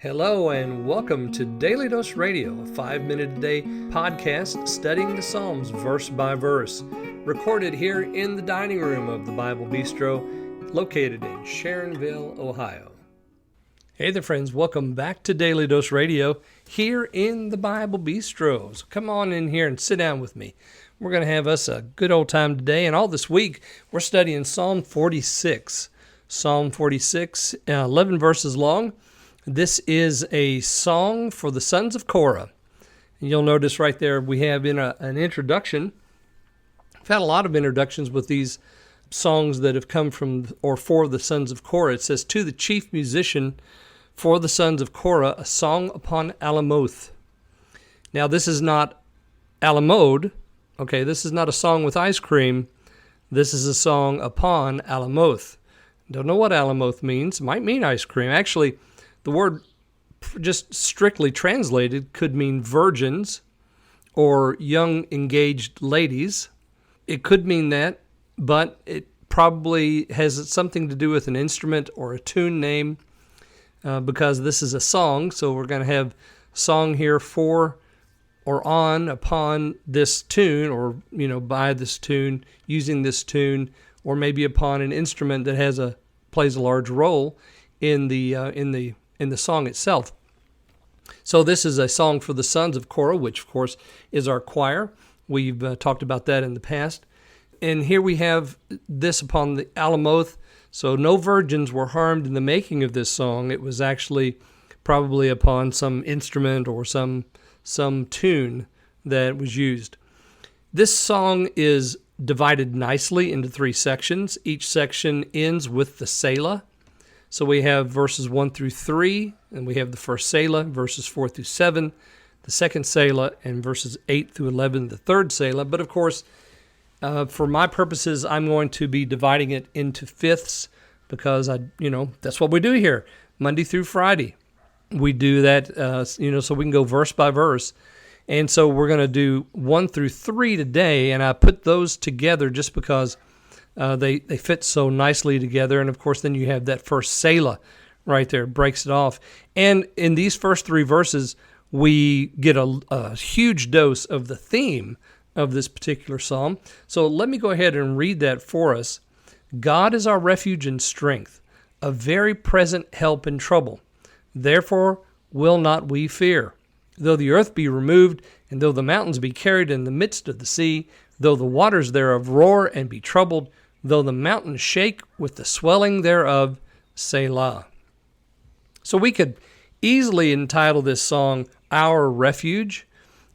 Hello and welcome to Daily Dose Radio, a 5-minute-a-day podcast studying the Psalms verse by verse, recorded here in the dining room of the Bible Bistro, located in Sharonville, Ohio. Hey there friends, welcome back to Daily Dose Radio here in the Bible Bistro. So come on in here and sit down with me. We're going to have us a good old time today, and all this week we're studying Psalm 46. Psalm 46, 11 verses long. This is a song for the sons of Korah. And you'll notice right there we have in an introduction. I've had a lot of introductions with these songs that have come from or for the sons of Korah. It says, to the chief musician for the sons of Korah, a song upon Alamoth. Now this is not Alamode. Okay, this is not a song with ice cream. This is a song upon Alamoth. Don't know what Alamoth means. It might mean ice cream. Actually, the word just strictly translated could mean virgins or young engaged ladies. It could mean that, but it probably has something to do with an instrument or a tune name because this is a song. So we're going to have song here for or on, upon this tune, or by this tune, using this tune, or maybe upon an instrument that plays a large role in the song itself. So this is a song for the sons of Korah, which of course is our choir. We've talked about that in the past. And here we have this upon the Alamoth. So no virgins were harmed in the making of this song. It was actually probably upon some instrument or some tune that was used. This song is divided nicely into 3 sections. Each section ends with the Selah. So we have verses 1 through 3, and we have the first Selah, verses 4 through 7, the second Selah, and verses 8 through 11, the third Selah. But of course, for my purposes, I'm going to be dividing it into fifths because that's what we do here, Monday through Friday. We do that, so we can go verse by verse. And so we're going to do 1 through 3 today, and I put those together just because they fit so nicely together. And of course, then you have that first Selah right there, breaks it off. And in these first 3 verses, we get a huge dose of the theme of this particular psalm. So let me go ahead and read that for us. God is our refuge and strength, a very present help in trouble. Therefore will not we fear. Though the earth be removed, and though the mountains be carried in the midst of the sea, though the waters thereof roar and be troubled, though the mountains shake with the swelling thereof, Selah. So we could easily entitle this song, Our Refuge.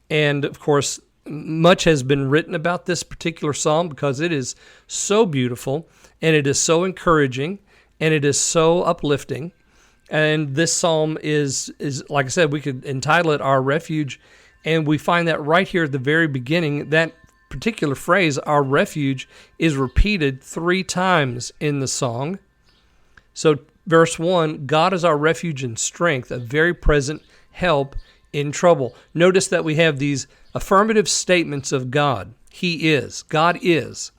And of course, much has been written about this particular psalm because it is so beautiful, and it is so encouraging, and it is so uplifting. And this psalm is like I said, we could entitle it Our Refuge. And we find that right here at the very beginning, that particular phrase, our refuge, is repeated 3 times in the song. So verse 1, God is our refuge and strength, a very present help in trouble. Notice that we have these affirmative statements of God. He is. God is.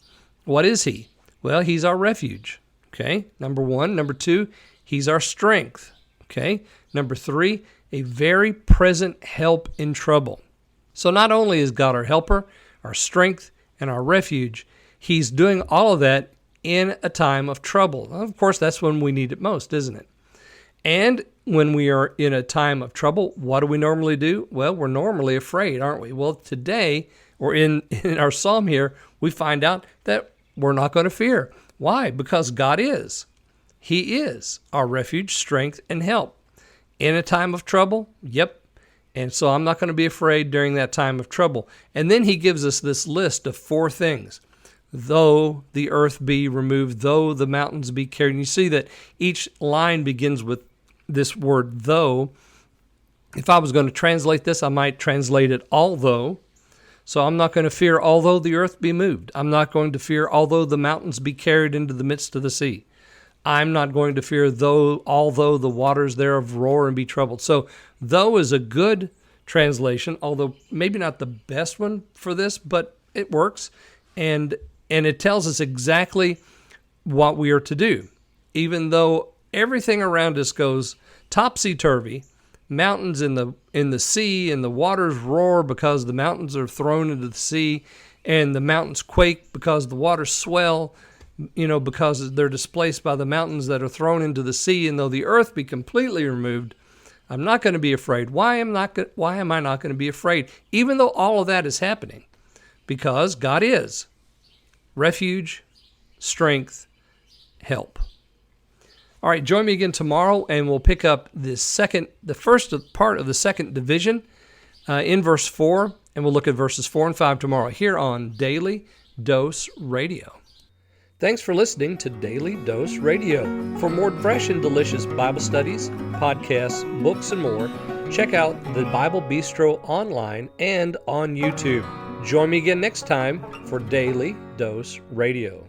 What is He? Well, He's our refuge. Okay, number 1. Number 2, He's our strength. Okay, number 3, a very present help in trouble. So not only is God our helper, our strength, and our refuge, He's doing all of that in a time of trouble. Well, of course, that's when we need it most, isn't it? And when we are in a time of trouble, what do we normally do? Well, we're normally afraid, aren't we? Well, today, or in our psalm here, we find out that we're not going to fear. Why? Because God is. He is our refuge, strength, and help. In a time of trouble? Yep. And so I'm not going to be afraid during that time of trouble. And then He gives us this list of 4 things. Though the earth be removed, though the mountains be carried. And you see that each line begins with this word, though. If I was going to translate this, I might translate it although. So I'm not going to fear although the earth be moved. I'm not going to fear although the mountains be carried into the midst of the sea. I'm not going to fear although the waters thereof roar and be troubled. So though is a good translation, although maybe not the best one for this, but it works. And it tells us exactly what we are to do. Even though everything around us goes topsy-turvy, mountains in the sea, and the waters roar because the mountains are thrown into the sea, and the mountains quake because the waters swell, because they're displaced by the mountains that are thrown into the sea. And though the earth be completely removed, I'm not going to be afraid. Why am I not going to be afraid? Even though all of that is happening, because God is refuge, strength, help. All right, join me again tomorrow, and we'll pick up the first part of the second division in verse 4, and we'll look at verses 4 and 5 tomorrow here on Daily Dose Radio. Thanks for listening to Daily Dose Radio. For more fresh and delicious Bible studies, podcasts, books, and more, check out the Bible Bistro online and on YouTube. Join me again next time for Daily Dose Radio.